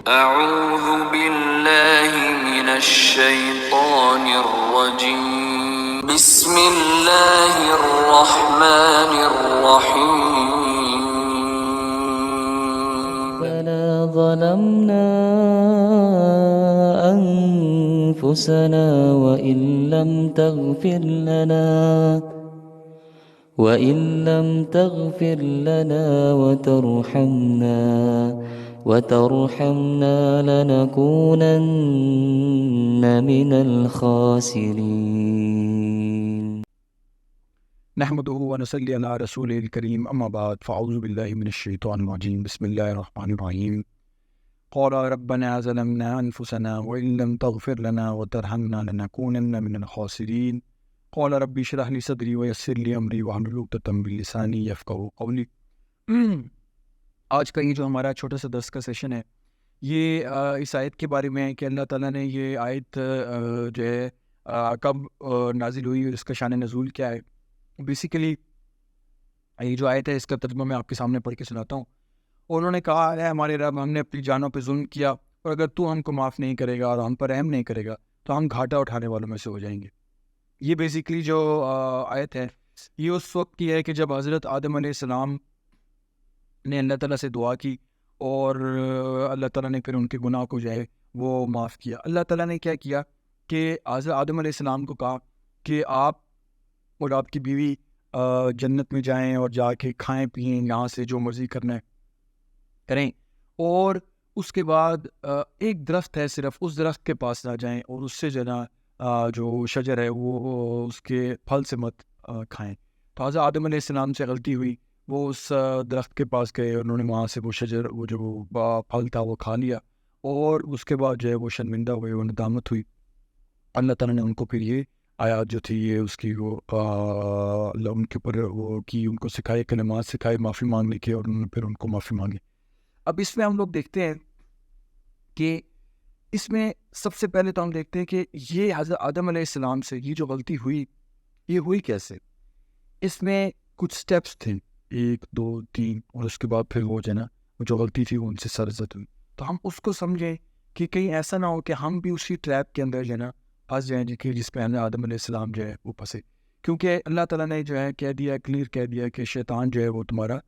اعوذ باللہ من الشیطان الرجیم بسم اللہ الرحمن الرحیم ربنا ظلمنا أنفسنا وإن لم تغفر لنا وترحمنا لنكونن من الخاسرين. نحمده ونصلي على رسوله الكريم اما بعد فاعوذ بالله من الشيطان الرجيم بسم الله الرحمن الرحيم. قال ربنا ظلمنا انفسنا وان لم تغفر لنا وترحمنا لنكونن من الخاسرين. قال ربي اشرح لي صدري ويسر لي امري واحلل عقدة من لساني يفقهوا قولي. آج کا یہ جو ہمارا چھوٹا سا درس کا سیشن ہے یہ اس آیت کے بارے میں ہے کہ اللہ تعالیٰ نے یہ آیت جو ہے کب نازل ہوئی اور اس کا شان نزول کیا ہے. بیسیکلی یہ جو آیت ہے اس کا ترجمہ میں آپ کے سامنے پڑھ کے سناتا ہوں. انہوں نے کہا ہے ہمارے رب ہم نے اپنی جانوں پہ ظلم کیا اور اگر تو ہم کو معاف نہیں کرے گا اور ہم پر رحم نہیں کرے گا تو ہم گھاٹا اٹھانے والوں میں سے ہو جائیں گے. یہ بیسیکلی جو آیت ہے یہ اس وقت کی ہے کہ جب حضرت آدم علیہ السلام نے اللہ تعالیٰ سے دعا کی اور اللہ تعالیٰ نے پھر ان کے گناہ کو جو ہے وہ معاف کیا. اللہ تعالیٰ نے کیا کیا کہ حضرت آدم علیہ السلام کو کہا کہ آپ اور آپ کی بیوی جنت میں جائیں اور جا کے کھائیں پئیں یہاں سے جو مرضی کرنا ہے کریں اور اس کے بعد ایک درخت ہے صرف اس درخت کے پاس نہ جائیں اور اس سے جو شجر ہے وہ اس کے پھل سے مت کھائیں. تو حضرت آدم علیہ السلام سے غلطی ہوئی, وہ اس درخت کے پاس گئے, انہوں نے وہاں سے وہ شجر وہ جو پھل تھا وہ کھا لیا اور اس کے بعد جو ہے وہ شرمندہ ہوئے, وہ ندامت ہوئی. اللہ تعالیٰ نے ان کو پھر یہ آیات جو تھی یہ اس کی وہ اللہ ان کے اوپر وہ کی ان کو سکھائے, کلمات سکھائے معافی مانگنے کے, اور انہوں نے پھر ان کو معافی مانگی. اب اس میں ہم لوگ دیکھتے ہیں کہ اس میں سب سے پہلے تو ہم دیکھتے ہیں کہ یہ حضرت آدم علیہ السلام سے یہ جو غلطی ہوئی یہ ہوئی کیسے. اس میں کچھ سٹیپس تھے 1 2 3 اور اس کے بعد پھر وہ جو ہے نا وہ جو غلطی تھی وہ ان سے سرزد ہوئی. تو ہم اس کو سمجھیں کہ کہیں ایسا نہ ہو کہ ہم بھی اسی ٹریپ کے اندر جو ہے نا پھنس جائیں جس پہ آدم علیہ السلام جو ہے وہ پھنسے. کیونکہ اللہ تعالیٰ نے جو ہے کہہ دیا کلیئر کہہ دیا کہ شیطان جو ہے وہ تمہارا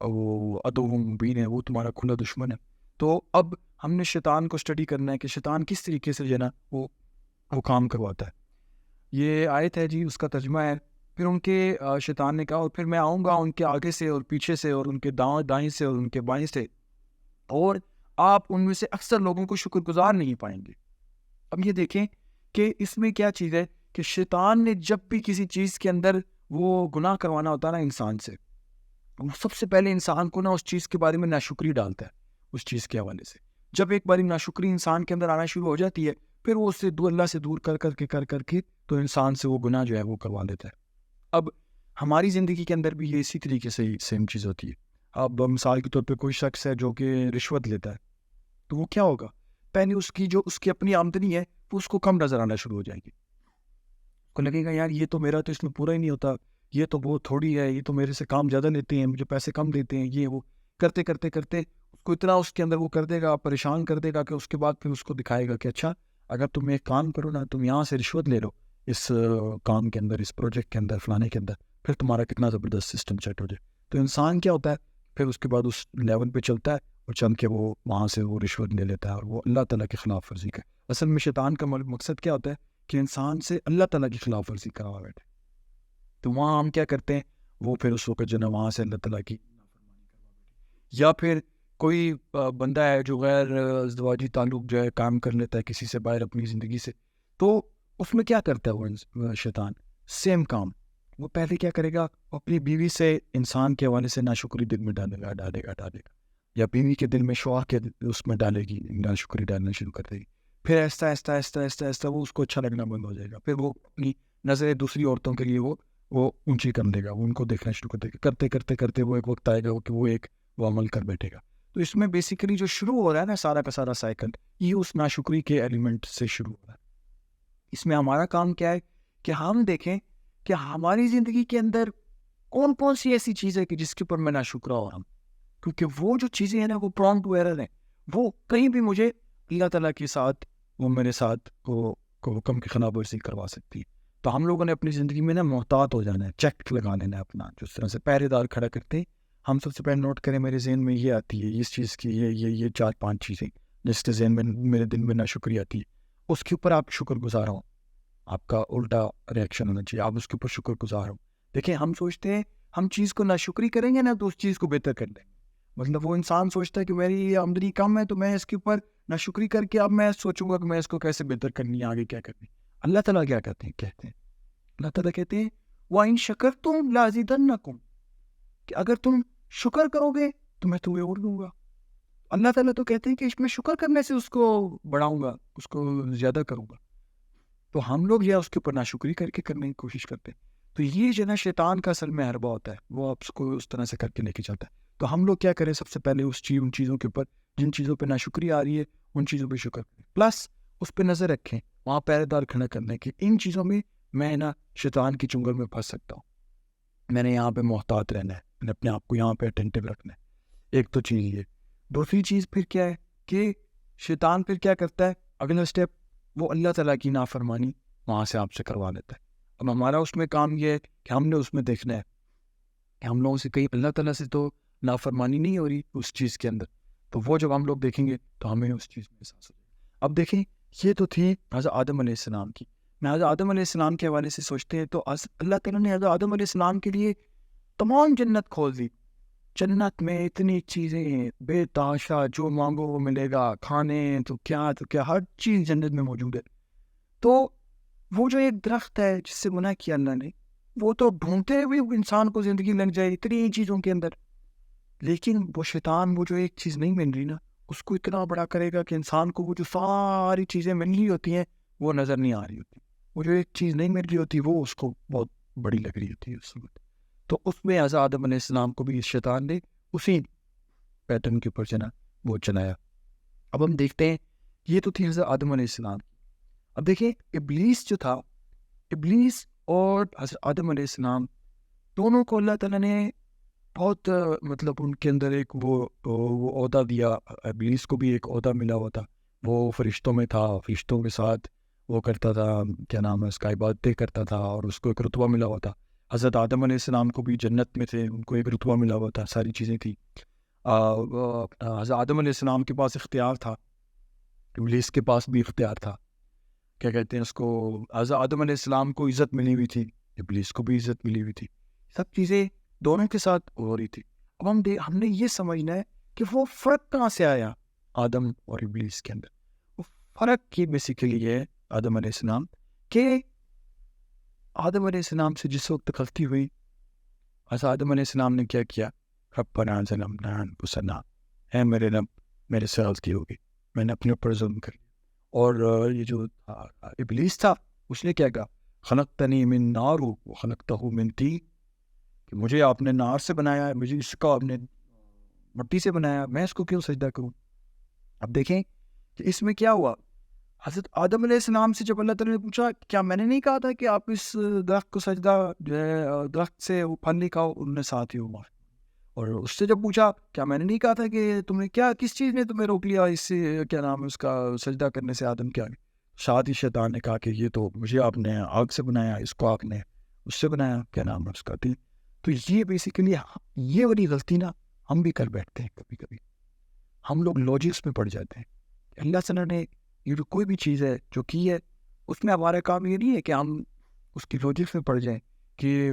وہ عدو مبین ہے, وہ تمہارا کھلا دشمن ہے. تو اب ہم نے شیطان کو اسٹڈی کرنا ہے کہ شیطان کس طریقے سے جو ہے نا وہ کام کرواتا ہے. یہ آیت ہے جی, اس کا ترجمہ ہے. پھر ان کے شیطان نے کہا اور پھر میں آؤں گا ان کے آگے سے اور پیچھے سے اور ان کے دائیں سے اور ان کے بائیں سے, اور آپ ان میں سے اکثر لوگوں کو شکر گزار نہیں پائیں گے. اب یہ دیکھیں کہ اس میں کیا چیز ہے کہ شیطان نے جب بھی کسی چیز کے اندر وہ گناہ کروانا ہوتا ہے نا انسان سے, وہ سب سے پہلے انسان کو نا اس چیز کے بارے میں ناشکری ڈالتا ہے. اس چیز کے حوالے سے جب ایک باری ناشکری انسان کے اندر آنا شروع ہو جاتی ہے پھر وہ اس سے اللہ سے دور کر کے تو انسان سے وہ گناہ جو ہے وہ کروا دیتا ہے. اب ہماری زندگی کے اندر بھی یہ اسی طریقے سے سیم چیز ہوتی ہے. اب مثال کے طور پہ کوئی شخص ہے جو کہ رشوت لیتا ہے تو وہ کیا ہوگا, پہلے اس کی اپنی آمدنی ہے وہ اس کو کم نظر آنا شروع ہو جائے گی. کو لگے گا یار یہ تو میرا تو اس میں پورا ہی نہیں ہوتا, یہ تو بہت تھوڑی ہے, یہ تو میرے سے کام زیادہ لیتے ہیں, مجھے پیسے کم دیتے ہیں, یہ وہ کرتے اس کو اتنا اس کے اندر وہ کر دے گا, پریشان کر دے گا کہ اس کے بعد پھر اس کو دکھائے گا کہ اچھا اگر تم ایک کام کرو نا, تم یہاں سے رشوت لے لو اس کام کے اندر, اس پروجیکٹ کے اندر, فلانے کے اندر, پھر تمہارا کتنا زبردست سسٹم سیٹ ہو جائے. تو انسان کیا ہوتا ہے پھر اس کے بعد اس لیول پہ چلتا ہے اور چل کے وہ وہاں سے وہ رشوت لے لیتا ہے اور وہ اللہ تعالیٰ کی خلاف ورزی کا. اصل میں شیطان کا مقصد کیا ہوتا ہے کہ انسان سے اللہ تعالیٰ کی خلاف ورزی کروا بیٹھے. تو وہاں ہم کیا کرتے ہیں, وہ پھر اس وقت جو ہے وہاں سے اللہ تعالیٰ کی یا پھر کوئی بندہ ہے جو غیر ازدواجی تعلق جو ہے کام کر لیتا ہے کسی سے باہر اپنی زندگی سے, تو اس میں کیا کرتا ہے وہ شیطان, سیم کام. وہ پہلے کیا کرے گا, اپنی بیوی سے انسان کے حوالے سے ناشکری دل میں ڈالے گا, یا بیوی کے دل میں شوہر کے اس میں ڈالے گی, ناشکری ڈالنا شروع کر دے گی. پھر ایستا وہ اس کو اچھا لگنا بند ہو جائے گا. پھر وہ اپنی نظریں دوسری عورتوں کے لیے وہ اونچی کر دے گا, وہ ان کو دیکھنا شروع کر دے گا. کرتے وہ ایک وقت آئے گا کہ وہ عمل کر بیٹھے گا. تو اس میں بیسیکلی جو شروع ہو رہا ہے نا سارا کا سارا سائیکل, یہ اس ناشکری کے ایلیمنٹ سے شروع ہو رہا ہے. اس میں ہمارا کام کیا ہے کہ ہم دیکھیں کہ ہماری زندگی کے اندر کون کون سی ایسی چیز ہے کہ جس کے اوپر میں ناشکرہ ہو رہا ہوں؟ کیونکہ وہ جو چیزیں ہیں نا وہ پرون ٹو ایرر ہیں، وہ کہیں بھی مجھے اللہ تعالیٰ کے ساتھ وہ میرے ساتھ کو حکم کی خلاف ورزی کروا سکتی ہے۔ تو ہم لوگوں نے اپنی زندگی میں نا محتاط ہو جانا ہے، چیک لگا لینا ہے اپنا، جس طرح سے پہرے دار کھڑا کرتے ہیں۔ ہم سب سے پہلے نوٹ کریں، میرے ذہن میں یہ آتی ہے اس چیز کی، یہ 4-5 چیزیں جس کے ذہن میں میرے دل میں ناشکری آتی ہے، اس کے اوپر آپ شکر گزار ہوں۔ آپ کا الٹا ریئیکشن ہونا چاہیے، آپ اس کے اوپر شکر گزار ہوں۔ دیکھیں ہم سوچتے ہیں ہم چیز کو ناشکری کریں گے نا تو اس چیز کو بہتر کر دیں گے۔ مطلب وہ انسان سوچتا ہے کہ میری یہ آمدنی کم ہے تو میں اس کے اوپر ناشکری کر کے اب میں سوچوں گا کہ میں اس کو کیسے بہتر کرنی ہے، آگے کیا کرنی ہے۔ اللہ تعالیٰ کیا کہتے ہیں اللہ تعالیٰ کہتے ہیں وَإِن شَكَرْتُمْ لَأَزِيدَنَّكُمْ، کہ اگر تم شکر کرو گے تو میں تمہیں اور دوں گا۔ اللہ تعالیٰ تو کہتے ہیں کہ میں شکر کرنے سے اس کو بڑھاؤں گا، اس کو زیادہ کروں گا۔ تو ہم لوگ یہ اس کے اوپر ناشکری کر کے کرنے کی کوشش کرتے ہیں۔ تو یہ جو نا شیطان کا اصل میں حربہ ہوتا ہے، وہ آپ کو اس طرح سے کر کے لے کے جاتا ہے۔ تو ہم لوگ کیا کریں، سب سے پہلے ان چیزوں کے اوپر جن چیزوں پہ ناشکری آ رہی ہے ان چیزوں پہ شکر کریں، پلس اس پہ نظر رکھیں، وہاں پہرے دار کھڑا کرنے کی، ان چیزوں میں میں نا شیطان کی چنگل میں پھنس سکتا ہوں، میں نے یہاں پہ محتاط رہنا ہے، میں نے اپنے آپ کو یہاں پہ اٹینٹو رکھنا ہے۔ ایک تو چیز یہ، دوسری چیز پھر کیا ہے کہ شیطان پھر کیا کرتا ہے، اگلا اسٹیپ وہ اللہ تعالیٰ کی نافرمانی وہاں سے آپ سے کروا لیتا ہے۔ اب ہمارا اس میں کام یہ ہے کہ ہم نے اس میں دیکھنا ہے کہ ہم لوگوں سے کہیں اللہ تعالیٰ سے تو نافرمانی نہیں ہو رہی اس چیز کے اندر، تو وہ جب ہم لوگ دیکھیں گے تو ہمیں اس چیز میں احساس ہو جائے گا۔ اب دیکھیں یہ تو تھی حضرت آدم علیہ السلام کی، میں حضرت آدم علیہ السلام کے حوالے سے سوچتے ہیں تو اللہ تعالیٰ نے حضرت آدم علیہ السلام کے لیے تمام جنت کھول دی۔ جنت میں اتنی چیزیں ہیں بے تحاشا، جو مانگو وہ ملے گا، کھانے تو کیا ہر چیز جنت میں موجود ہے۔ تو وہ جو ایک درخت ہے جس سے منع کیا اللہ نے، وہ تو ڈھونڈتے ہوئے انسان کو زندگی لگ جائے اتنی چیزوں کے اندر، لیکن وہ شیطان وہ جو ایک چیز نہیں مل رہی نا اس کو اتنا بڑا کرے گا کہ انسان کو وہ جو ساری چیزیں مل رہی ہوتی ہیں وہ نظر نہیں آ رہی ہوتی، وہ جو ایک چیز نہیں مل رہی ہوتی وہ اس کو بہت بڑی لگ رہی ہوتی ہے اس وقت۔ تو اس میں حضرت آدم علیہ السلام کو بھی اس شیطان نے اسی پیٹرن کے اوپر چنا وہ چلایا۔ اب ہم دیکھتے ہیں یہ تو تھی حضرت آدم علیہ السلام۔ اب دیکھیں ابلیس جو تھا، ابلیس اور حضرت آدم علیہ السلام دونوں کو اللہ تعالیٰ نے بہت مطلب ان کے اندر ایک وہ عہدہ دیا۔ ابلیس کو بھی ایک عہدہ ملا ہوا تھا، وہ فرشتوں میں تھا، فرشتوں کے ساتھ وہ کرتا تھا، کیا نام ہے اس کا، عبادتیں کرتا تھا، اور اس کو ایک رتبہ ملا ہوا تھا۔ حضرت آدم علیہ السلام کو بھی جنت میں تھے، ان کو ایک رتبہ ملا ہوا تھا، ساری چیزیں تھیں۔ حضرت آدم علیہ السلام کے پاس اختیار تھا، ابلیس کے پاس بھی اختیار تھا، کیا کہتے ہیں اس کو، حضرت آدم علیہ السلام کو عزت ملی ہوئی تھی، ابلیس کو بھی عزت ملی ہوئی تھی، سب چیزیں دونوں کے ساتھ ہو رہی تھی۔ اب ہم نے یہ سمجھنا ہے کہ وہ فرق کہاں سے آیا آدم اور ابلیس کے اندر۔ وہ فرق کی بیسیکلی ہے آدم علیہ السلام کہ آدم علیہ السلام سے جس وقت غلطی ہوئی، حضرت آدم علیہ السلام نے کیا کیا، ربنا ظلمنا انفسنا، اے میرے رب میرے سے غلطی ہو گئی، میں نے اپنے اوپر ظلم کر لیا۔ اور یہ جو ابلیس تھا اس نے کیا کہا، خلقتنی من نار وخلقتہ من طین، کہ مجھے آپ نے نار سے بنایا ہے، مجھے اس کو آپ نے مٹی سے بنایا، میں اس کو کیوں سجدہ کروں۔ اب دیکھیں کہ اس میں کیا ہوا، حضرت آدم علیہ السلام سے جب اللہ تعالیٰ نے پوچھا کیا میں نے نہیں کہا تھا کہ آپ اس درخت کو سجدہ جو ہے درخت سے وہ پھل نہیں کھاؤ، انہوں نے ساتھ ہی وہ مار، اور اس سے جب پوچھا کیا میں نے نہیں کہا تھا کہ تم نے کس چیز نے تمہیں روک لیا اس سے، کیا نام ہے اس کا، سجدہ کرنے سے آدم کیا، ساتھ ہی شیطان نے کہا کہ یہ تو مجھے آپ نے آگ سے بنایا، اس کو آپ نے اس سے بنایا، کیا نام ہے اس کا دل۔ تو یہ بیسیکلی یہ والی غلطی نا ہم بھی کر بیٹھتے ہیں، کبھی کبھی ہم لوگ لاجکس میں پڑ جاتے ہیں۔ اللہ تعالیٰ نے یہ جو کوئی بھی چیز ہے جو کی ہے اس میں ہمارا کام یہ نہیں ہے کہ ہم اس کی لاجکس میں پڑ جائیں کہ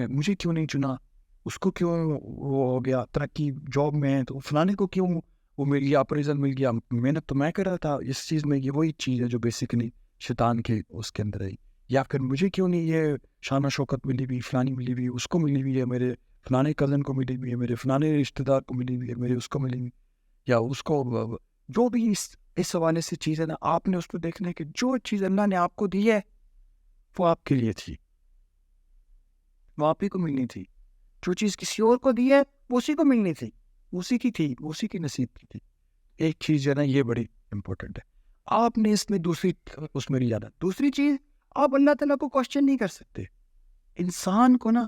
مجھے کیوں نہیں چنا، اس کو کیوں وہ ہو گیا ترقی، جاب میں ہے تو فلانے کو کیوں وہ مل گیا، اپریزل مل گیا، محنت تو میں کر رہا تھا اس چیز میں۔ یہ وہی چیز ہے جو بیسیکلی شیطان کے اس کے اندر ہے۔ یا پھر مجھے کیوں نہیں یہ شان و شوکت ملی ہوئی، فلانی ملی ہوئی، اس کو ملی ہوئی ہے، میرے فلانے کزن کو ملی ہوئی ہے، میرے فلانے رشتہ دار کو ملی ہوئی ہے، میرے اس کو ملی ہوئی، یا اس کو جو بھی اس حوالے سے چیز ہے نا، آپ نے اس کو دیکھنا ہے کہ جو چیز اللہ نے آپ کو دی ہے وہ آپ کے لیے تھی، وہ آپ ہی کو ملنی تھی۔ جو چیز کسی اور کو دی ہے وہ اسی کو ملنی تھی، اسی کی تھی، اسی کی نصیب کی تھی۔ ایک چیز جو ہے نا یہ بڑی امپورٹنٹ ہے، آپ نے اس میں دوسری اس میں نہیں جانا۔ دوسری چیز، آپ اللہ تعالیٰ کو کوشچن نہیں کر سکتے۔ انسان کو نا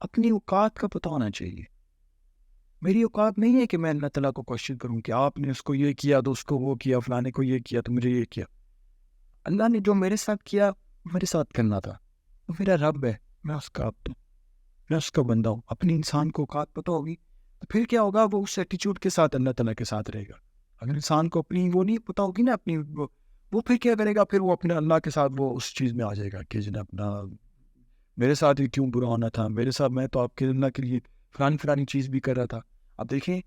اپنی اوقات کا پتہ ہونا چاہیے. میری اوقات نہیں ہے کہ میں اللہ تعالیٰ کو کوشچن کروں کہ آپ نے اس کو یہ کیا تو اس کو وہ کیا، فلانے کو یہ کیا تو مجھے یہ کیا. اللہ نے جو میرے ساتھ کیا میرے ساتھ کرنا تھا. وہ میرا رب ہے، میں اس کا عبد ہوں، میں اس کا بندہ ہوں. اپنی انسان کو اوقات پتہ ہوگی تو پھر کیا ہوگا، وہ اس ایٹیچیوڈ کے ساتھ اللہ تعالیٰ کے ساتھ رہے گا. اگر انسان کو اپنی وہ نہیں پتہ ہوگی نا اپنی وہ پھر کیا کرے گا، پھر وہ اپنے اللہ کے ساتھ وہ اس چیز میں آ جائے گا کہ جناب اپنا میرے ساتھ ہی کیوں برا ہونا تھا، میرے ساتھ میں تو آپ کے اللہ کے لیے فلانی چیز بھی کر رہا تھا. اب دیکھیں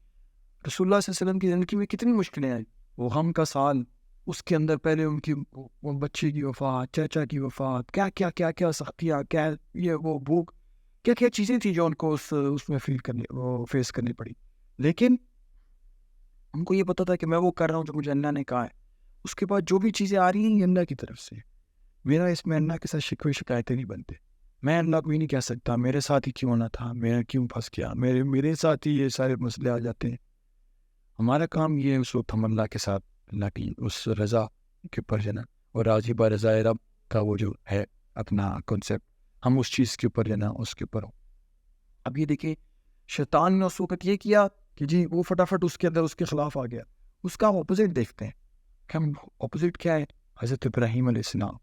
رسول اللہ صلی اللہ علیہ وسلم کی زندگی میں کتنی مشکلیں آئیں. وہ غم کا سال، اس کے اندر پہلے ان کی وہ بچے کی وفات، چاچا کی وفات، کیا کیا کیا کیا سختیاں، کیا یہ وہ بھوک، کیا کیا چیزیں تھیں جو ان کو اس میں وہ فیس کرنی پڑی. لیکن ان کو یہ پتا تھا کہ میں وہ کر رہا ہوں جو مجھے اللہ نے کہا ہے. اس کے بعد جو بھی چیزیں آ رہی ہیں یہ اللہ کی طرف سے. میرا اس میں اللہ کے ساتھ شکوے شکایتیں نہیں بنتے. میں اللہ کو یہ نہیں کہہ سکتا میرے ساتھ ہی کیوں ہونا تھا، میں کیوں پھنس گیا، میرے ساتھ ہی یہ سارے مسئلے آ جاتے ہیں. ہمارا کام یہ ہے اس وقت ہم اللہ کے ساتھ اللہ کی اس رضا کے اوپر جانا، اور راضی با رضا رب کا وہ جو ہے اپنا کنسیپٹ، ہم اس چیز کے اوپر جانا اس کے اوپر ہوں. اب یہ دیکھیں شیطان نے اس وقت یہ کیا کہ جی وہ فٹافٹ اس کے اندر اس کے خلاف آ گیا. اس کا اپوزٹ دیکھتے ہیں کہ ہم اپوزٹ کیا ہے. حضرت ابراہیم علیہ السلام،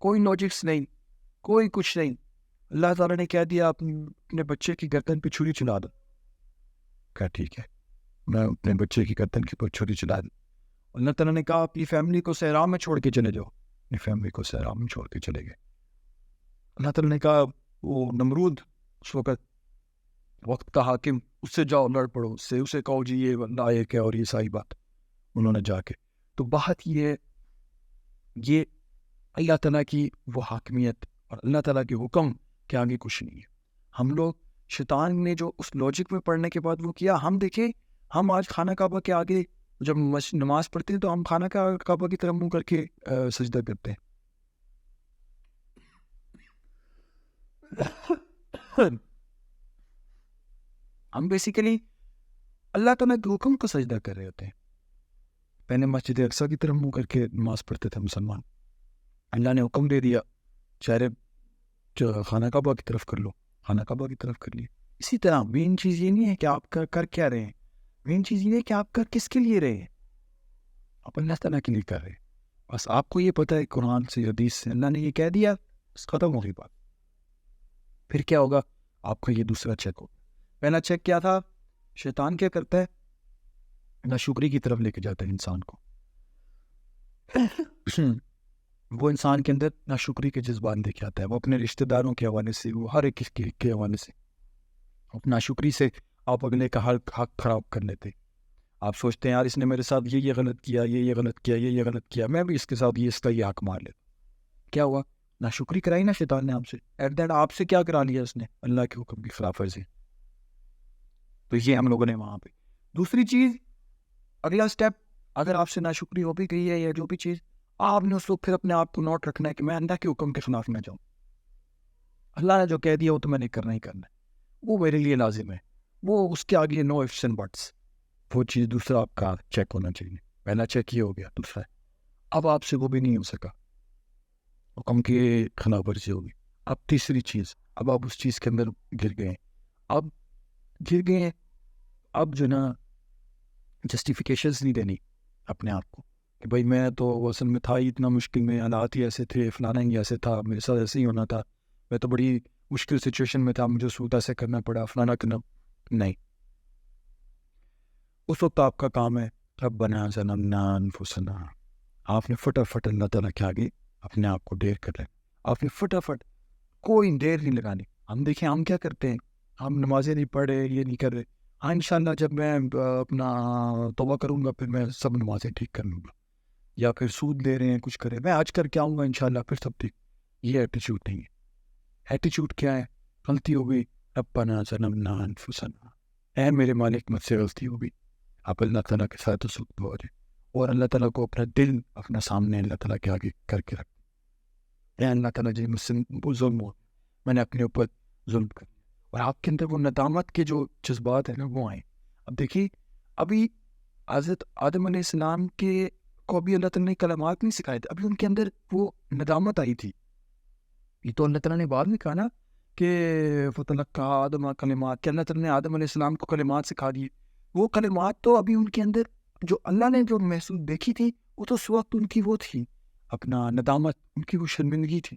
کوئی لاجکس نہیں، کوئی کچھ نہیں. اللہ تعالیٰ نے کہہ دیا اپنے بچے کی گردن پہ چھری چلا دو. کہا ٹھیک ہے میں اپنے بچے کی گردن کے اوپر چھری چلا دوں. اللہ تعالیٰ نے کہا اپنی فیملی کو صحرا میں چھوڑ کے چلے جاؤ. اپنی فیملی کو صحرا میں چھوڑ کے چلے گئے. اللہ تعالیٰ نے کہا وہ نمرود اس وقت کا حاکم، اس سے جاؤ لڑ پڑو، اسے کہو جی یہ بندہ ایک ہے اور یہ صحیح بات. انہوں نے جا کے تو بات یہ اللہ تعالیٰ کی وہ حاکمیت اور اللہ تعالیٰ کے حکم کے آگے کچھ نہیں ہے. ہم لوگ شیطان نے جو اس لاجک میں پڑھنے کے بعد وہ کیا، ہم دیکھیں ہم آج خانہ کعبہ کے آگے جب نماز پڑھتے ہیں تو ہم خانہ کعبہ کی طرف منہ کر کے سجدہ کرتے ہیں. ہم بیسیکلی اللہ تعالیٰ کے حکم کو سجدہ کر رہے ہوتے ہیں. پہلے مسجد اقصیٰ کی طرف منہ کر کے نماز پڑھتے تھے مسلمان. اللہ نے حکم دے دیا چہرے خانہ کعبہ کی طرف کر لو، خانہ کعبہ کی طرف کر لیے. اسی طرح مین چیز یہ نہیں ہے کہ آپ کر کیا رہے ہیں، مین چیز یہ ہے کہ آپ کر کس کے لیے رہے ہیں. آپ اللہ تعالیٰ کے لیے کر رہے ہیں. بس آپ کو یہ پتہ ہے قرآن سے حدیث سے اللہ نے یہ کہہ دیا، بس ختم ہو گئی بات. پھر کیا ہوگا، آپ کا یہ دوسرا چیک ہوگا. پہلا چیک کیا تھا، شیطان کیا کرتا ہے، ناشکری کی طرف لے کے جاتا ہے انسان کو. وہ انسان کے اندر ناشکری کے جذبات لے کے آتا ہے. وہ اپنے رشتہ داروں کے حوالے سے، وہ ہر ایک کے حوالے سے ناشکری سے آپ اگلے کا حق خراب کر لیتے. آپ سوچتے ہیں یار اس نے میرے ساتھ یہ غلط کیا، یہ غلط کیا، یہ غلط کیا، میں بھی اس کے ساتھ اس کا یہ حق مار لیتا. کیا ہوا، ناشکری کرائی نا شیطان نے آپ سے. ایٹ دیٹ آپ سے کیا کرا لیا اس نے، اللہ کے حکم کی خلاف ورزی. تو یہ ہم لوگوں نے وہاں پہ. دوسری چیز، اگلا سٹیپ، اگر آپ سے ناشکری ہو بھی گئی ہے یا جو بھی چیز، آپ نے اس وقت پھر اپنے آپ کو نوٹ رکھنا ہے کہ میں اللہ کے حکم کے خلاف نہ جاؤں. اللہ نے جو کہہ دیا وہ تو میں نے کرنا ہی کرنا ہے، وہ میرے لیے لازم ہے. وہ اس کے آگے نو ifs and buts. وہ چیز دوسرا آپ کا چیک ہونا چاہیے. پہلا چیک یہ ہو گیا. دوسرا اب آپ سے وہ بھی نہیں ہو سکا، حکم کے خلاف ورزی ہوگی. اب تیسری چیز، اب آپ اس چیز کے اندر گر گئے ہیں. اب جو نا جسٹیفیکیشنز نہیں دینی اپنے آپ کو کہ بھائی میں تو اصل میں تھا ہی اتنا مشکل میں، حالات ہی ایسے تھے، فلانا ہی ایسے تھا، میرے ساتھ ایسے ہی ہونا تھا، میں تو بڑی مشکل سچویشن میں تھا، مجھے سود ایسے کرنا پڑا، فلانا کرنا. نہیں، اس وقت آپ کا کام ہے ربنا ظلمنا انفسنا. آپ نے فٹافٹ اللہ تعالیٰ کے آگے اپنے آپ کو ڈیر کر رہے ہیں. آپ نے فٹافٹ کوئی دیر نہیں لگانی. ہم دیکھیں ہم کیا کرتے ہیں، ہم نمازیں نہیں پڑھ رہے، یہ نہیں کر رہے. ہاں انشاءاللہ جب میں اپنا توبہ کروں گا پھر میں سب نمازیں ٹھیک کر لوں گا. یا پھر سود لے رہے ہیں کچھ کرے، میں آج کر کے آؤں گا انشاءاللہ پھر سب ٹھیک. یہ ایٹیچیوڈ نہیں ہے. ایٹیچیوڈ کیا ہے، غلطی ہو گئی ربنا ظلمنا انفسنا، اے میرے مالک مجھ سے غلطی ہو گئی. آپ اللہ تعالیٰ کے ساتھ اس وقت ہو جائے اور اللہ تعالیٰ کو اپنا دل اپنا سامنے اللہ تعالیٰ کے آگے کر کے رکھ. اے اللہ تعالیٰ جی مجھ سے وہ ظلم ہو، میں نے اپنے اوپر ظلم کر لیا. اور آپ کے اندر وہ ندامت کے جو جذبات ہیں نا وہ آئیں. اب دیکھیے ابھی حضرت آدم علیہ السلام کے کو ابھی اللہ تعالیٰ نے کلمات نہیں سکھائے تھے، ابھی ان کے اندر وہ ندامت آئی تھی. یہ تو اللہ تعالیٰ نے بعد میں کہا نا کہ فتلقى آدم کلمات، کہ اللہ تعالیٰ نے آدم علیہ السلام کو کلمات سکھا دیے. وہ کلمات تو ابھی ان کے اندر جو اللہ نے جو محسوس دیکھی تھی وہ تو اس وقت ان کی وہ تھی اپنا ندامت، ان کی وہ شرمندگی تھی.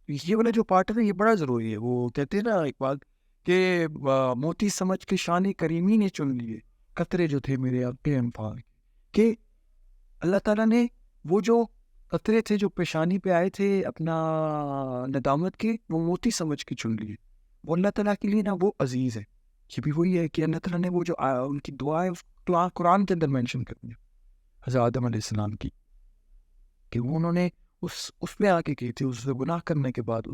یہ والا جو پارٹ ہے نا یہ بڑا ضروری ہے. وہ کہتے ہیں نا ایک بات کہ موتی سمجھ کے شان کریمی نے چن لیے قطرے جو تھے میرے آپ کے انفاق، کہ اللہ تعالیٰ نے وہ جو قطرے تھے جو پیشانی پہ آئے تھے اپنا ندامت کے، وہ موتی سمجھ کے چن لیے. وہ اللہ تعالیٰ کے لیے نا وہ عزیز ہے. یہ بھی وہی ہے کہ اللہ تعالیٰ نے وہ جو ان کی دعا ہے اس قرآن کے اندر مینشن کر دیا حضرت آدم علیہ السلام کی، کہ وہ انہوں نے اس پہ آ کے کی تھی اس سے گناہ کرنے کے بعد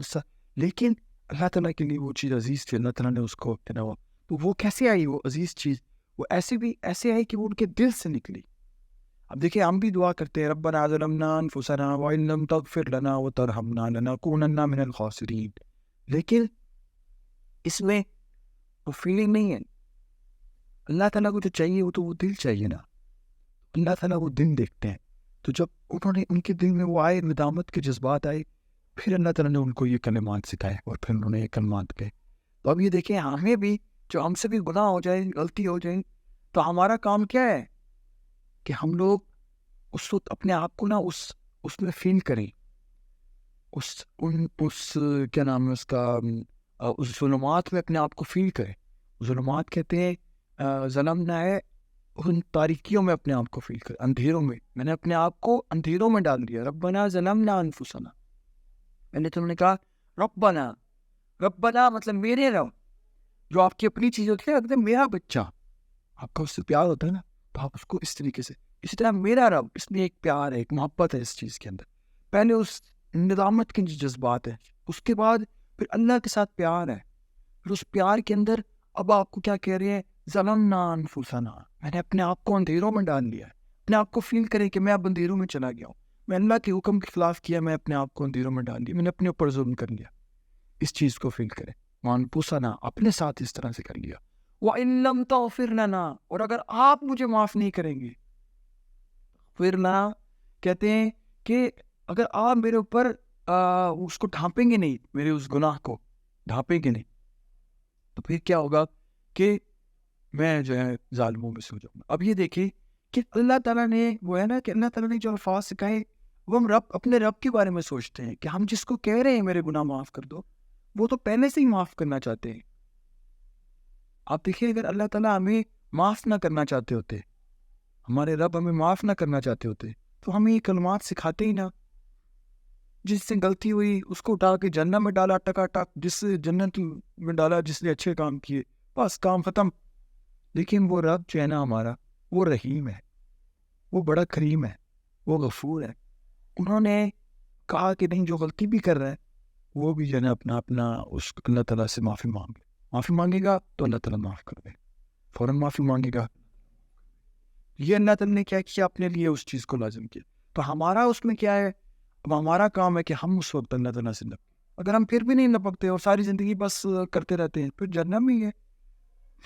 لیکن اللہ تعالیٰ کے لیے وہ چیز عزیز تھی. اللہ تعالیٰ نے اس کو چنا. تو وہ کیسے آئی وہ عزیز چیز؟ وہ ایسے آئی کہ وہ ان کے دل سے نکلی. اب دیکھیں ہم بھی دعا کرتے ہیں ربنا ظلمنا انفسنا وان لم تغفر لنا وترحمنا لنکونن من الخاسرین، لیکن اس میں وہ فیلنگ نہیں ہے. اللہ تعالیٰ کو جو چاہیے وہ تو وہ دل چاہیے نا. اللہ تعالیٰ وہ دل دیکھتے ہیں. تو جب انہوں نے ان کے دل میں وہ آئے ندامت کے جذبات آئے، پھر اللہ تعالیٰ نے ان کو یہ کلمات سکھائے اور پھر انہوں نے یہ کلمات کہے. تو اب یہ دیکھیں ہمیں بھی جو ہم سے بھی گناہ ہو جائے، غلطی ہو جائے، تو ہمارا کام کیا ہے کہ ہم لوگ اس وقت اپنے آپ کو نا اس میں فیل کریں، اس کیا نام ہے اس کا، اس ظلمات میں اپنے آپ کو فیل کریں. ظلمات کہتے ہیں ظلم نہ ہے، ان تاریکیوں میں اپنے آپ کو فیل کریں، اندھیروں میں نے اپنے آپ کو اندھیروں میں ڈال دیا. ربنا ظلمنا انفسنا، میں نے تم نے کہا ربنا مطلب میرے رب، جو آپ کی اپنی چیز ہوتی ہے. اگر میرا بچہ آپ کا اس سے پیار ہوتا ہے نا تو آپ اس کو اس طریقے سے، اسی طرح میرا رب، اس میں ایک پیار ہے، ایک محبت ہے اس چیز کے اندر. پہلے اس ندامت کے جذبات ہیں، اس کے بعد پھر اللہ کے ساتھ پیار ہے، پھر اس پیار کے اندر اب آپ کو کیا کہہ رہے ہیں، ظلمنا انفسنا، میں نے اپنے آپ کو اندھیروں میں ڈال لیا ہے. اپنے آپ کو فیل کریں کہ میں اب اندھیروں میں چلا گیا ہوں، میں اللہ کے حکم کے خلاف کیا، میں اپنے آپ کو اندھیروں میں ڈال دیا، میں نے اپنے اوپر ظلم کر لیا. اس چیز کو فیل کریں. وانفسنا، اپنے ساتھ اس طرح سے کر لیا. وَإِن لَمْ تَغْفِرْ لَنَا، اور اگر آپ مجھے معاف نہیں کریں گے. پھر نہ کہتے ہیں کہ اگر آپ میرے اوپر اس کو ڈھانپیں گے نہیں، میرے اس گناہ کو ڈھانپیں گے نہیں، تو پھر کیا ہوگا کہ میں جو ہے ظالموں میں سے ہو جاؤں گا. اب یہ دیکھیں کہ اللہ تعالیٰ نے وہ ہے نا کہ اللہ تعالیٰ نے جو الفاظ سکھائے وہ ہم اپنے رب کے بارے میں سوچتے ہیں کہ ہم جس کو کہہ رہے ہیں میرے گناہ معاف کر دو، وہ تو پہلے سے ہی معاف کرنا چاہتے ہیں. آپ دیکھیے اگر اللہ تعالیٰ ہمیں معاف نہ کرنا چاہتے ہوتے، ہمارے رب ہمیں معاف نہ کرنا چاہتے ہوتے، تو ہمیں یہ کلمات سکھاتے ہی نہ. جس سے غلطی ہوئی اس کو اٹھا کے جنت میں ڈالا ٹکا ٹک، جس سے جنت میں ڈالا جس نے اچھے کام کیے، بس کام ختم. لیکن وہ رب جو ہے نا ہمارا، وہ رحیم ہے، وہ بڑا کریم ہے، وہ غفور ہے. انہوں نے کہا کہ نہیں، جو غلطی بھی کر رہا ہے وہ بھی جو ہے نا اپنا اس اللہ تعالیٰ سے معافی مانگے گا تو اللہ تعالیٰ معاف کر دے، فوراً معافی مانگے گا. یہ اللہ تعالیٰ نے کیا کیا اپنے لیے اس چیز کو لازم کیا. تو ہمارا اس میں کیا ہے، اب ہمارا کام ہے کہ ہم اس وقت اللہ تعالیٰ سے لپکیں. اگر ہم پھر بھی نہیں لپکتے اور ساری زندگی بس کرتے رہتے ہیں، پھر جہنم میں ہی ہے.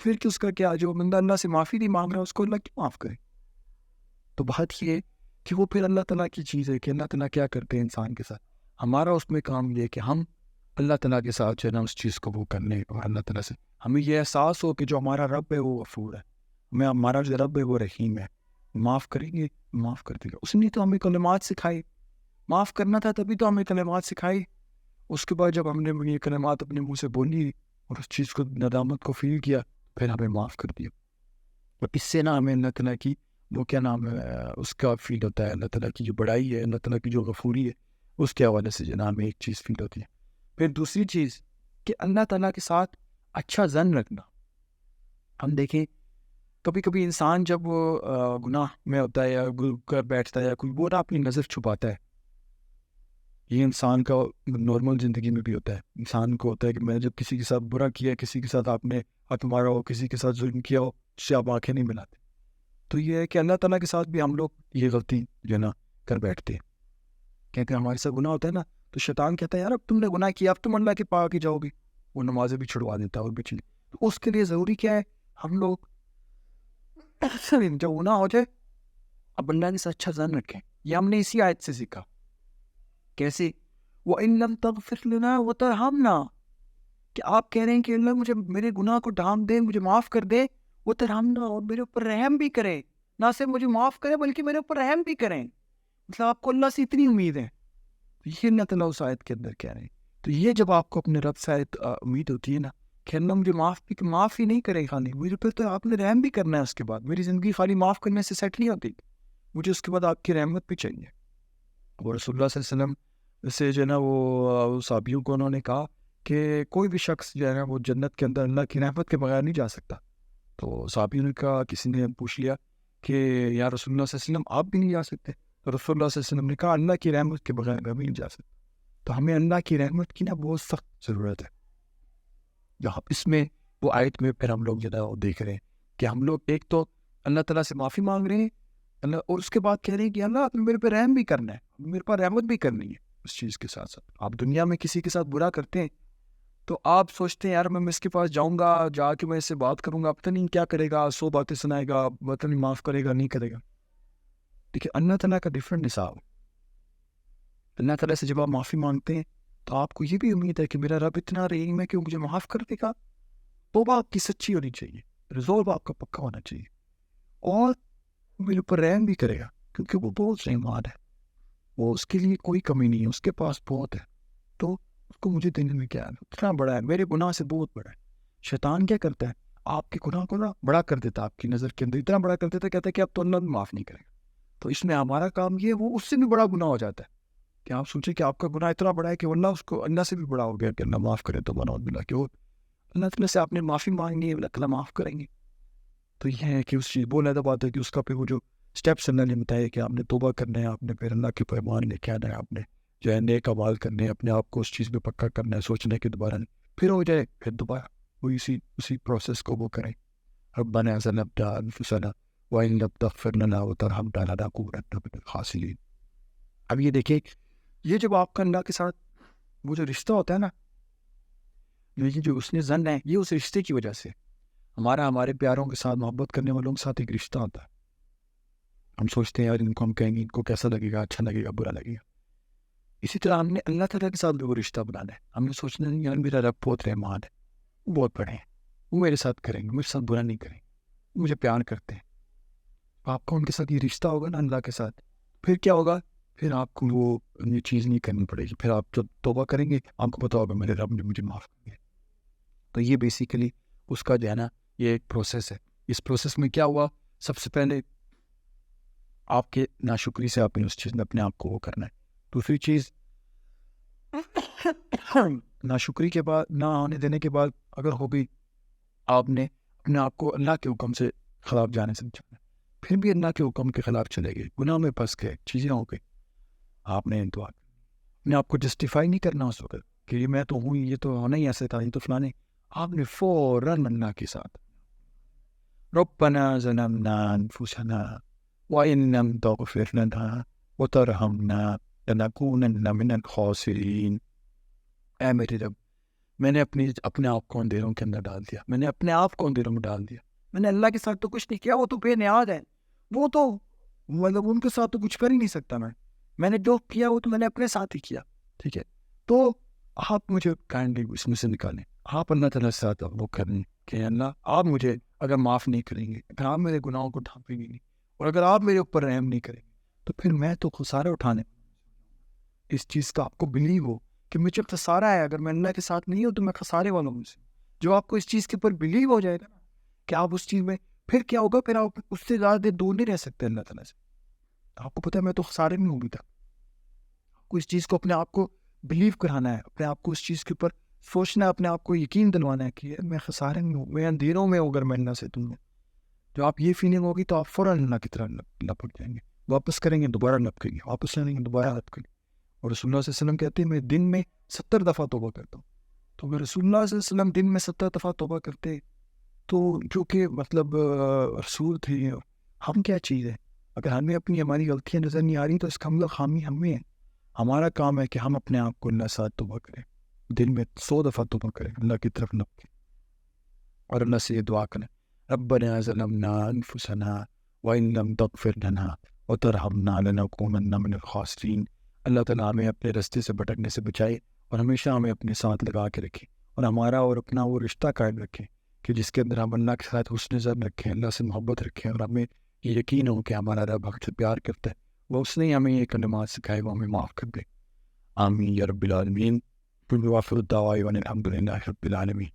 پھر کہ اس کا کیا، جو بندہ اللہ سے معافی نہیں مانگ رہا اس کو اللہ کیوں معاف کرے. تو بات یہ ہے کہ وہ پھر اللہ تعالیٰ کی چیز ہے کہ اللہ تعالیٰ کیا کرتے ہیں انسان کے ساتھ. ہمارا اس میں کام یہ ہے کہ ہم اللہ تعالیٰ کے ساتھ جو ہے نا اس چیز کو وہ کر لیں، اور اللہ تعالیٰ سے ہمیں یہ احساس ہو کہ جو ہمارا رب ہے وہ غفور ہے، ہمارا جو رب ہے وہ رحیم ہے، معاف کریں گے، معاف کر دے گا. اس نے تو ہمیں کلمات سکھائی، معاف کرنا تھا تبھی تو ہمیں کلمات سکھائی. اس کے بعد جب ہم نے یہ کلمات اپنے منہ سے بولی اور اس چیز کو ندامت کو فیل کیا، پھر ہمیں معاف کر دیا. اور اس سے نا ہمیں اللہ تعالیٰ کی وہ کیا نام ہے اس کا فیل ہوتا ہے، اللہ تعالیٰ کی جو بڑائی ہے، اللہ تعالیٰ کی جو غفوری ہے، اس کے حوالے سے جو ہمیں ایک چیز فیل ہوتی ہے. پھر دوسری چیز کہ اللہ تعالیٰ کے ساتھ اچھا ظن رکھنا. ہم دیکھیں کبھی کبھی انسان جب وہ گناہ میں ہوتا ہے یا کر بیٹھتا ہے یا کوئی وہ نہ اپنی نظر چھپاتا ہے. یہ انسان کا نارمل زندگی میں بھی ہوتا ہے. انسان کو ہوتا ہے کہ میں نے جب کسی کے ساتھ برا کیا، کسی کے ساتھ آپ نے ہاتھ مارا ہو، کسی کے ساتھ ظلم کیا ہو، اس سے آپ آنکھیں نہیں ملاتے. تو یہ ہے کہ اللہ تعالیٰ کے ساتھ بھی ہم لوگ یہ غلطی جو ہے نا کر بیٹھتے ہیں. کہتے ہیں ہمارے ساتھ گناہ ہوتا ہے نا تو شیطان کہتا ہے یار اب تم نے گناہ کیا، اب تم اللہ کے پاک ہی جاؤ گے، وہ نمازیں بھی چھڑوا دیتا ہے اور بھی چیزیں. تو اس کے لیے ضروری کیا ہے، ہم لوگ جب گناہ ہو جائے اب اللہ کے ساتھ اچھا ظن رکھیں. یہ ہم نے اسی آیت سے سیکھا. کیسے؟ وَإِن لَمْ تَغْفِرْ لَنَا وَتَرْحَمْنَا، کہ آپ کہہ رہے ہیں کہ اللہ مجھے میرے گناہ کو ڈھانپ دے, مجھے معاف کر دے, وہ ترحمنا, اور میرے اوپر رحم بھی کرے, نہ صرف مجھے معاف کرے بلکہ میرے اوپر رحم بھی کریں. مطلب آپ کو اللہ سے اتنی امید ہے. یہ اللہ تعالیٰ اس آیت کے اندر کہہ رہے ہیں. تو یہ جب آپ کو اپنے رب سے امید ہوتی ہے نا کہ اللہ مجھے معاف ہی نہیں کرے خالی, مجھے پھر تو آپ نے رحم بھی کرنا ہے. اس کے بعد میری زندگی خالی معاف کرنے سے سیٹ نہیں ہوتی, مجھے اس کے بعد آپ کی رحمت بھی چاہیے. اور رسول اللہ صلی اللہ علیہ وسلم سے جو ہے نا وہ صحابیوں کو انہوں نے کہا کہ کوئی بھی شخص جو ہے نا وہ جنت کے اندر اللہ کی رحمت کے بغیر نہیں جا سکتا. تو صحابیوں نے کہا, کسی نے پوچھ لیا کہ یا رسول اللہ صلی اللہ علیہ وسلم آپ بھی نہیں جا سکتے؟ تو رسول اللہ صلی اللہ علیہ وسلم نے کہا اللہ کی رحمت کے بغیر میں بھی نہیں جا سکتا. تو ہمیں اللہ کی رحمت کی نا بہت سخت ضرورت ہے. جہاں اس میں وہ آیت میں پھر ہم لوگ جو ہے وہ دیکھ رہے ہیں کہ ہم لوگ ایک تو اللہ تعالیٰ سے معافی مانگ رہے ہیں اللہ, اور اس کے بعد کہہ رہے ہیں کہ اللہ آپ نے میرے پہ رحم بھی کرنا ہے, میرے پاس رحمت بھی کرنی ہے. اس چیز کے ساتھ ساتھ آپ دنیا میں کسی کے ساتھ برا کرتے ہیں تو آپ سوچتے ہیں یار میں اس کے پاس جاؤں گا, جا کے میں اس سے بات کروں گا, پتہ نہیں کیا کرے گا, 100 باتیں سنائے گا, پتہ نہیں معاف کرے گا نہیں کرے گا. دیکھیے اللہ تعالیٰ کا ڈفرینٹ حساب ہے. اللہ تعالیٰ سے جب آپ معافی مانگتے ہیں تو آپ کو یہ بھی امید ہے کہ میرا رب اتنا رحیم ہے کہ وہ مجھے معاف کر دے گا. توبہ آپ کی سچی ہونی چاہیے, ریزولو آپ کا پکا ہونا چاہیے, اور میرے اوپر رحم بھی کرے گا کیونکہ وہ بہت رحمان ہے, وہ اس کے لیے کوئی کمی نہیں ہے, اس کے پاس بہت ہے. تو اس کو مجھے دینے میں کیا ہے, اتنا بڑا ہے, میرے گناہ سے بہت بڑا ہے. شیطان کیا کرتا ہے, آپ کے گناہ کو نا بڑا کر دیتا, آپ کی نظر کے اندر اتنا بڑا کر دیتا, کہتا ہے کہ اب تو اللہ بھی معاف نہیں کرے گا. تو اس میں ہمارا کام یہ ہے, وہ اس سے بھی بڑا گناہ ہو جاتا ہے کہ آپ سوچیں کہ آپ کا گناہ اتنا بڑا ہے کہ اللہ اس کو اللہ سے بھی بڑا ہو گیا کہ اللہ معاف کرے. تو بنا بلا کہ وہ اللہ تعالیٰ سے آپ نے معافی مانگنی ہے, اللہ تعالیٰ معاف کریں گے. تو یہ ہے کہ اس چیز بہت زیادہ بات ہے کہ اس کا پھر وہ جو اسٹیپس اللہ نے بتایا کہ آپ نے توبہ کرنا ہے, آپ نے پھر اللہ کے پیمان لے کے آنا ہے, آپ نے جو ہے نیک اعمال کرنے, اپنے آپ کو اس چیز میں پکا کرنا ہے, سوچنا ہے کہ دوبارہ نہیں, پھر ہو جائے پھر دوبارہ وہ اسی پروسیس کو وہ کریں. ربنا ظلمنا انفسنا وان لم تغفر لنا وترحمنا لنکونن من الخاسرین. اب یہ دیکھیں, یہ جب آپ کا اللہ کے ساتھ وہ جو رشتہ ہوتا ہے نا, یہ جو اس نے زن ہے, یہ اس رشتے کی وجہ سے ہمارے پیاروں کے ساتھ, محبت کرنے والوں کے ساتھ ایک رشتہ ہوتا ہے. ہم سوچتے ہیں یار ان کو ہم کہیں گے, ان کو کیسا لگے گا, اچھا لگے گا, برا لگے گا. اسی طرح ہم نے اللہ تعالیٰ کے ساتھ بھی وہ رشتہ بنانا ہے. ہم نے سوچنا نہیں یار میرا رب بہت رحمان ہے, وہ بہت بڑے ہیں, وہ میرے ساتھ کریں گے, میرے ساتھ برا نہیں کریں گے, مجھے پیار کرتے ہیں. آپ کا ان کے ساتھ یہ رشتہ ہوگا نا اللہ کے ساتھ, پھر کیا ہوگا, پھر آپ کو وہ یہ چیز نہیں کرنی پڑے گی. پھر آپ جب توبہ کریں گے آپ کو پتا ہوگا میرے رب نے مجھے معاف کر دیا. تو یہ بیسیکلی اس کا جو ہے نا یہ ایک پروسیس ہے. اس پروسیس میں کیا ہوا, سب سے پہلے آپ کے ناشکری سے آپ نے اس چیز میں اپنے آپ کو وہ کرنا ہے. دوسری چیز, ناشکری کے بعد, نہ ہونے دینے کے بعد اگر ہو بھی آپ نے اپنے آپ کو اللہ کے حکم سے خلاف جانے سے بچانا, پھر بھی اللہ کے حکم کے خلاف چلے گئے, گناہ میں پھنس گئے, چیزیں ہو گئی, آپ نے دعا اپنے آپ کو جسٹیفائی نہیں کرنا اس وقت کہ یہ میں تو ہوں, یہ تو ہونا ہی ایسے تھا, یہ تو فلانے. آپ نے فوراً اللہ کے ساتھ ربنا ظلمنا انفسنا وان لم تغفر لنا وترحمنا لنکونن من الخاسرین. اے میرے رب, میں نے اپنے آپ کو اندھیروں کے اندر ڈال دیا, میں نے اپنے آپ کو اندھیروں میں ڈال دیا, میں نے اللہ کے ساتھ تو کچھ نہیں کیا, وہ تو بے نیاز ہے, وہ تو مطلب ان کے ساتھ تو کچھ کر ہی نہیں سکتا. میں نے جو کیا وہ تو میں نے اپنے ساتھ ہی کیا. ٹھیک ہے, تو آپ مجھے کائنڈلی اس میں سے نکالیں, آپ اللہ تعالیٰ سے ساتھ وہ کریں کہ اللہ آپ مجھے اگر معاف نہیں کریں گے, اگر آپ میرے گناہوں کو ڈھانپیں گے نہیں, اور اگر آپ میرے اوپر رحم نہیں کریں گے, تو پھر میں تو خسارے اٹھانے. اس چیز کا آپ کو بلیو ہو کہ مجھے خسارہ ہے, اگر میں اللہ کے ساتھ نہیں ہوں تو میں خسارے والوں میں سے. جو آپ کو اس چیز کے اوپر بلیو ہو جائے گا نا کہ آپ اس چیز میں, پھر کیا ہوگا, پھر آپ اس سے زیادہ دیر دور نہیں رہ سکتے اللہ تعالیٰ سے. آپ کو پتہ ہے میں تو خسارے میں ہوں بھی تھا. آپ کو اس چیز کو اپنے آپ کو بلیو کرانا ہے, اپنے آپ کو اس چیز کے اوپر سوچنا ہے, اپنے آپ کو یقین دلوانا ہے کہ میں خسارے میں ہوں, میں اندھیروں میں ہوں. اگر میں اللہ سے دور ہوں, جو آپ یہ فیلنگ ہوگی تو آپ فوراً اللہ کی طرح لپک جائیں گے, واپس کریں گے دوبارہ لپکیں گے, واپس لیں گے دوبارہ لپکیں گے. اور رسول اللہ صلی اللہ علیہ وسلم کہتے ہیں میں دن میں 70 دفعہ توبہ کرتا ہوں. تو اگر رسول اللہ صلی اللہ علیہ وسلم دن میں 70 دفعہ توبہ کرتے تو جو کہ مطلب رسول تھے, ہم کیا چیز ہے؟ اگر ہمیں اپنی ہماری غلطیاں نظر نہیں آ رہی تو اس کا مطلب خامی ہمیں ہے. ہمارا کام ہے کہ ہم اپنے آپ کو اللہ ساتھ توبہ کریں, دن میں 100 دفعہ توبہ کریں, اللہ کی طرف لپکیں اور اللہ سے یہ دعا کریں ربنا ظلمنا انفسنا وان لم تغفر لنا وترحمنا لنکونن من الخاسرین. اللہ تعالیٰ ہمیں اپنے رستے سے بھٹکنے سے بچائے اور ہمیشہ ہمیں اپنے ساتھ لگا کے رکھے اور ہمارا اور اپنا وہ رشتہ قائم رکھیں کہ جس کے اندر ہم اللہ کے ساتھ حسن ظن رکھیں، اللہ سے محبت رکھیں، اور ہمیں یہ یقین ہو کہ ہمارا رب ہم سے پیار کرتا ہے، وہ اس نے ہمیں یہ کلمات سکھائے، وہ ہمیں معاف کر دے۔ آمین یا رب العالمین۔ وآخر الدعوانا ان الحمد للہ رب العالمین۔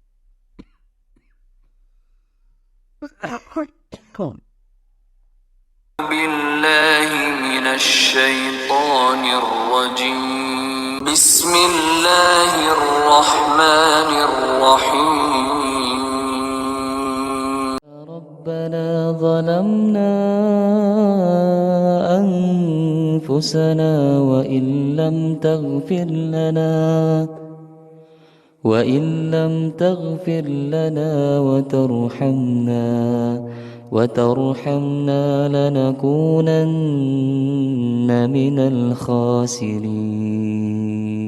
بالله من الشيطان الرجيم. بسم الله الرحمن الرحيم. ربنا ظلمنا أنفسنا وإن لم تغفر لنا وترحمنا لنكونن من الخاسرين.